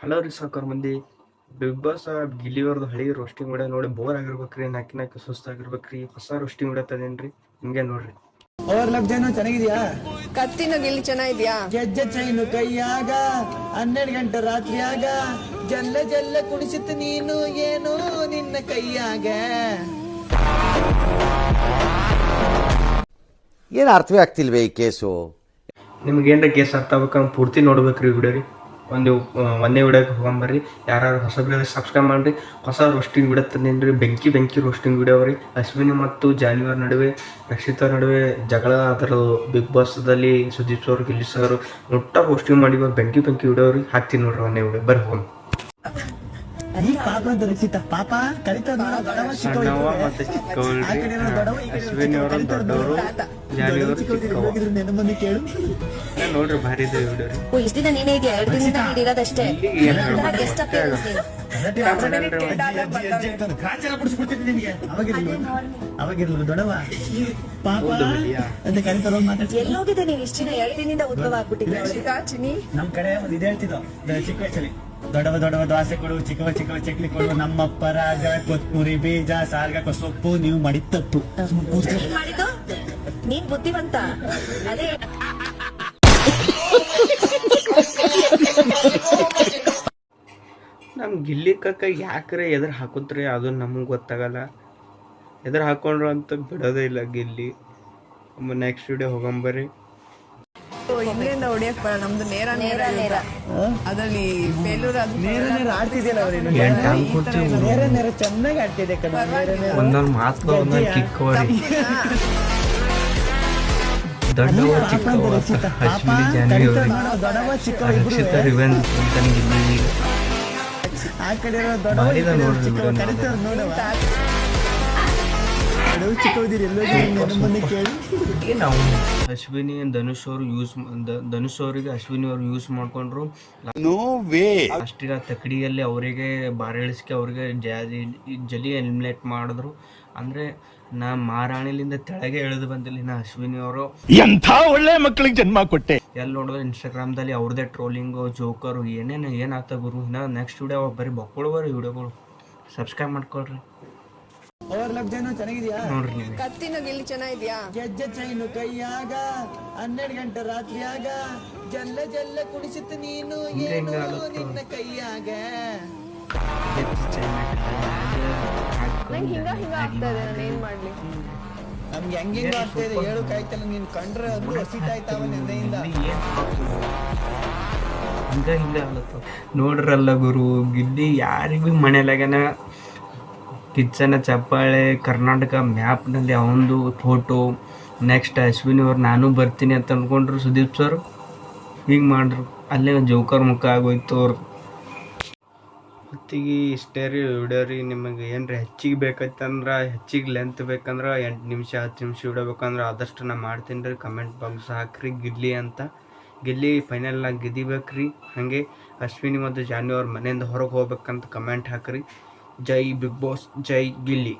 Hello ರೀ ಸಾವ್ಕಾರ ಮಂದಿ. ಬಿಗ್ ಬಾಸ್ ಗಿಲ್ಲಿಯವ್ರದ್ದು ಹಳಿ ರೋಸ್ಟಿಂಗ್ ವಿಡಿಯೋ ನೋಡಿ ಬೋರ್ ಆಗಿರ್ಬೇಕ್ರಿ, ನಾಕಿ ಸುಸ್ತಾಗಿರ್ಬೇಕ್ರಿ. ಹೊಸ ರೋಸ್ಟಿಂಗ್ ವಿಡಿಯೋ ತಂದೇನ್ರಿ, ಹಿಂಗೆ ನೋಡ್ರಿ. ಓವರ್ಲಾಕ್ ಜೈನು ಚೆನ್ನಾಗಿದ್ಯಾ? ಕತ್ತಿನ ಗಿಲ್ಲಿ ಚೆನ್ನಾಗಿದ್ಯಾ? ಗೆಜ್ಜೆ ಚೈನು ಕೈಯಾಗ 12 ಗಂಟೆ ರಾತ್ರಿಯಾಗ ಜಲ್ಲ ಜಲ್ಲ ಕುಣಿಸಿತ್ತು ನೀನು ಏನು ನಿನ್ನ ಕೈಯಾಗ. ಏನು ಅರ್ಥವೇ ಆಗ್ತಿಲ್ವೇ ಈ ಕೇಸು? ನಿಮ್ಗೇನ್ರ ಕೇಸ್ ಅರ್ಥ ಆಗ್ಬೇಕಂದ್ರೆ ಪೂರ್ತಿ ನೋಡ್ಬೇಕ್ರಿ ವಿಡಿಯೋ ರೀ. ಒಂದೇ ವಿಡಿಯೋಗೆ ಹೋಗಂಬರ್ರಿ. ಯಾರು ಹೊಸ ವಿಡಿಯೋ ಸಬ್ಸ್ಕ್ರೈಬ್ ಮಾಡ್ರಿ. ಹೊಸ ರೋಸ್ಟಿಂಗ್ ವಿಡಿಯೋ ತಂದೇನ್ರಿ, ಬೆಂಕಿ ರೋಸ್ಟಿಂಗ್ ವಿಡಿಯೋ ರೀ. ಅಶ್ವಿನಿ ಮತ್ತು ಜಾನ್ವಿಯರ್ ನಡುವೆ, ರಕ್ಷಿತಾ ನಡುವೆ ಜಗಳ ಅದರ ಬಿಗ್ ಬಾಸ್ದಲ್ಲಿ ಸುದೀಪ್ ಸರ್, ಗಿಲ್ಲಿ ಸರ್ ಮುಟ್ಟ ರೋಸ್ಟಿಂಗ್ ಮಾಡಿ ಬೆಂಕಿ ವಿಡಿಯೋ ರೀ. ಹಾಕ್ತೀನಿ ನೋಡ್ರಿ ಒಂದೇ ವಿಡಿಯೋ, ಬರ್ರಿ ಹೋಗಿ. ಈ ಪಾಪ ಅಂತ ರಚಿತ ಪಾಪ ಕರಿತಾರ ಸಣ್ಣವ ಮತ್ತೆ ಚಿಕ್ಕವಳ್ರಿ. ಅಶ್ವಿನಿ ಅವರು ದೊಡ್ಡವರು, ಜಾನ್ವಿಯರ್ ಚಿಕ್ಕವ. ನೆನಪನ್ನು ಕೇಳು ನೋಡ್ರಿ ಭಾರಿ ಇದೆ ವಿಡಿಯೋ ರೀ. ಇಷ್ಟ ದಿನ ನೀನೇ ಇದೆಯಾ? 2 ದಿನದಿಂದ ನೀನು ಇರೋದಷ್ಟೇ. ಅವಾಗಿರ್ಲಿ ದೊಡವ ಪಾಪ ಅಂತ ಕರಿತಾರ ಮಾತಾಡ್ತೀವಿ. ಎಲ್ಲೋಗಿದೆ ನೀನು? ಇಷ್ಟ ದಿನ 2 ದಿನದಿಂದ ಉದ್ಭವ ಆಗ್ಬಿಟ್ಟಿದ್ದೆ. ನಮ್ ಕಡೆ ಒಂದು ಇದು ಹೇಳ್ತಿದ್ದೋ ಚಿಕ್ಕ ವಯಸ್ಸಲ್ಲಿ, ದೊಡವ ದೋಸೆ ಕೊಡು, ಚಿಕ್ಕವ ಚಕ್ಲಿ ಕೊಡು, ನಮ್ಮಪ್ಪ ರಾಗ ಕೊತ್ಮುರಿ ಬೀಜ ಸಾರ್ಗ ಸೊಪ್ಪು, ನೀವು ಮಾಡಿದ ತಪ್ಪು. ನೀನ್ ಮಾಡಿದ್ದು? ನೀನ್ ಬುದ್ಧಿವಂತ. ಅದೇ ನಮ್ ಗಿಲ್ಲಿ ಕಕ್ಕ ಯಾಕ್ರೆ ಎದುರು ಹಾಕುತ್ರಿ ಅದು ನಮಗೆ ಗೊತ್ತಾಗಲ್ಲ. ಎದುರು ಹಾಕೊಂಡ್ರು ಅಂತ ಬಿಡೋದೇ ಇಲ್ಲ ಗಿಲ್ಲಿ. ನೆಕ್ಸ್ಟ್ ವಿಡಿಯೋ ಹೋಗಂಬರ್ರಿ. ಹಿಂದೆಯಿಂದ ಹೊಡಿಯಕ್ ಬರ, ನಮ್ದು ನೇರ ಅದ್ರಲ್ಲಿ ಫೇಲ್ಯೂರ್ ನೇರ ಆಡ್ತಿದ್ಯಲ್ಲ ಅವ್ರೇನು ನೇರ ಚೆನ್ನಾಗಿ ಆಡ್ತಿದ್ದೆ ಕಣ. ಒಂದೊಂದು ಮಾತು ಒಂದೊಂದು ಕಿಕ್ಕವರಿ. ದೊಡ್ಡವ ಚಿಕ್ಕವ, ಅಶ್ವಿನಿ ಜಾನ್ವಿ ದೊಡವ ಚಿಕ್ಕವ ರಕ್ಷಿತಾ ರಿವೆಂಜ್ ಅಂತಾನೆ ಗಿಲ್ಲಿ ಆ ಕಡೆ ದೊಡವ ಚಿಕ್ಕವ ಕರಿತಾರ ನೋಡವ. ಚಿಕ್ಕವದಿರಿ ಎಲ್ಲೋ ನೆನಪನ್ನು ಕೇಳಿ. ನಾವು ಅಶ್ವಿನಿ ಧನುಷ್ ಅವರಿಗೆ ಅಶ್ವಿನಿ ಅವ್ರು ಯೂಸ್ ಮಾಡ್ಕೊಂಡ್ರು. ಅಷ್ಟಿಗ ತಕಡಿಯಲ್ಲಿ ಅವರಿಗೆ ಬಾರೇಳಿಸ್ಕೆ ಅವ್ರಿಗೆ ಜಲಿ ಎಲಿಮಿನೇಟ್ ಮಾಡಿದ್ರು. ಅಂದ್ರೆ ನಾ ಮಹಾರಾಣಿಲಿಂದ ತೆಳಗೆ ಇಳಿದು ಬಂದಿಲ್ಲ ನಾ ಅಶ್ವಿನಿ ಅವರು. ಎಂಥ ಒಳ್ಳೆ ಮಕ್ಕಳಿಗೆ ಜನ್ಮ ಕೊಟ್ಟೆ. ಎಲ್ಲಿ ನೋಡಿದ್ರೆ ಇನ್ಸ್ಟಾಗ್ರಾಮ್ದಲ್ಲಿ ಅವ್ರದೇ ಟ್ರೋಲಿಂಗು, ಜೋಕರು, ಏನಾಗ್ತ ಗುರು. ಇನ್ನ ನೆಕ್ಸ್ಟ್ ವಿಡಿಯೋ ಬರೀ ಬಕ್ಕೊಳ್ಬಾರಿ ವಿಡಿಯೋಗಳು. ಸಬ್ಸ್ಕ್ರೈಬ್ ಮಾಡ್ಕೊಳ್ರಿ. ಓವರ್ಲಾಕ್ ಜೈನು ಚೆನ್ನಾಗಿದ್ಯಾ? ನೋಡ್ರಿ ನೀವು. ಕತ್ತಿನ ಗಿಲ್ಲಿ ಚೆನ್ನಾಗಿದ್ಯಾ? ಗೆಜ್ಜೆ ಚೈನು ಕೈಯಾಗ 12 ಗಂಟೆ ರಾತ್ರಿಯಾಗ ಜಲ್ಲ ಜಲ್ಲ ಕುಣಿಸಿತ್ತು ನೀನು ಏನು ನಿನ್ನ ಕೈಯಾಗ. ನಂಗೆ ಹಿಂಗ ಆಗ್ತದೆ, ನಾನು ಏನ್ ಮಾಡ್ಲಿ? ನಮ್ಗೆ ಹೆಂಗ ಆಗ್ತಾ ಇದೆ ಹೇಳು ಕಾಯ್ತಲ್ಲ. ನೀನ್ ಕಂಡ್ರೆ ಅದು ಹಸಿತಾಯ್ತಾವ ನೆನ್ನೆಯಿಂದ. ಹಿಂಗ ಆಲತ್ತ ನೋಡ್ರಲ್ಲ ಗುರು. ಗಿಲ್ಲಿ ಯಾರಿಗೂ ಮನೆಯಾಗನ ಕಿಚ್ಚನ ಚಪ್ಪಾಳೆ, ಕರ್ನಾಟಕ ಮ್ಯಾಪ್ನಲ್ಲಿ ಅವನದು ಫೋಟೋ. ನೆಕ್ಸ್ಟ್ ಅಶ್ವಿನಿ ಅವ್ರು ನಾನು ಬರ್ತೀನಿ ಅಂತ ಅಂದ್ಕೊಂಡ್ರು ಸುದೀಪ್ ಸರ್, ಹಿಂಗೆ ಮಾಡ್ರು. ಅಲ್ಲೇ ಜೋಕರ್ ಮುಖ ಆಗೋಯ್ತು ಅವ್ರು. ಹೊತ್ತಿಗೆ ಇಷ್ಟೇ ರೀ ವಿಡಿಯೋ ರೀ. ನಿಮಗೆ ಏನ್ರಿ ಹೆಚ್ಚಿಗೆ ಬೇಕೈತಂದ್ರೆ, ಹೆಚ್ಚಿಗೆ ಲೆಂತ್ ಬೇಕಂದ್ರೆ 8 ನಿಮಿಷ 10 ನಿಮಿಷ ವಿಡಿಯೋ ಬೇಕಂದ್ರೆ ಆದಷ್ಟು ನಾ ಮಾಡ್ತೀನಿ ರೀ. ಕಮೆಂಟ್ ಬಾಕ್ಸ್ ಹಾಕ್ರಿ ಗಿಲ್ಲಿ ಅಂತ. ಗಿಲ್ಲಿ ಫೈನಲ್ನಾಗ ಗೆದಿಬೇಕ್ರಿ. ಹಾಗೆ ಅಶ್ವಿನಿ ಮತ್ತು ಜಾನ್ವಿ ಅವ್ರ ಮನೆಯಿಂದ ಹೊರಗೆ ಹೋಗ್ಬೇಕಂತ ಕಮೆಂಟ್ ಹಾಕ್ರಿ. ಜೈ ಬಿಗ್ ಬಾಸ್, ಜೈ ಗಿಲ್ಲಿ.